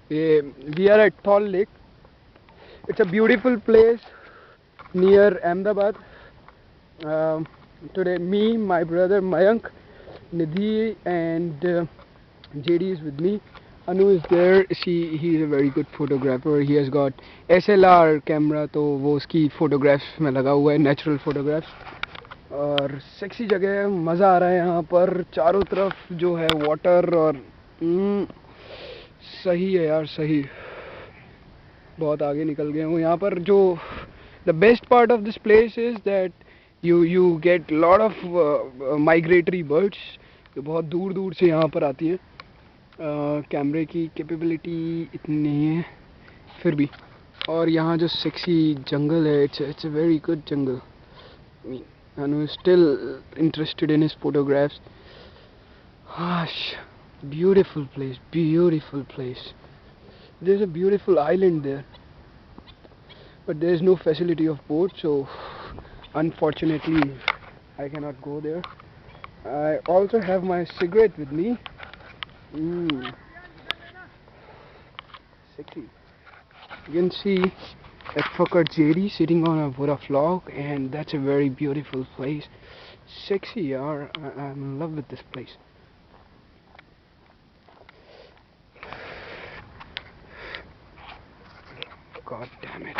Eh, we are at Thol Lake. It's a beautiful place near Ahmedabad. Um, Today, me, my brother Mayank, Nidhi, and JD is with me. Anu is there. He is a very good photographer. He has got SLR camera, तो वो उसकी photographs में लगा हुआ है, natural photographs. और sexy जगह है, मज़ा आ रहा है यहाँ पर. चारों तरफ जो है वाटर और सही है यार, सही. बहुत आगे निकल गए हूँ यहाँ पर. जो the best part of this place is that you get lot of migratory birds जो बहुत दूर दूर से यहाँ पर आती हैं. कैमरे की कैपेबिलिटी इतनी नहीं है फिर भी. और यहाँ जो सेक्सी जंगल है, it's a very good jungle. I mean, Anu is still interested in his photographs. Gosh, beautiful place, beautiful place. There's a beautiful island there, but there is no facility of boat, so unfortunately I cannot go there. I also have my cigarette with me. Sexy. You can see that fucker JD sitting on a Buddha log, and that's a very beautiful place. Sexy, yaar. I'm in love with this place. God damn it.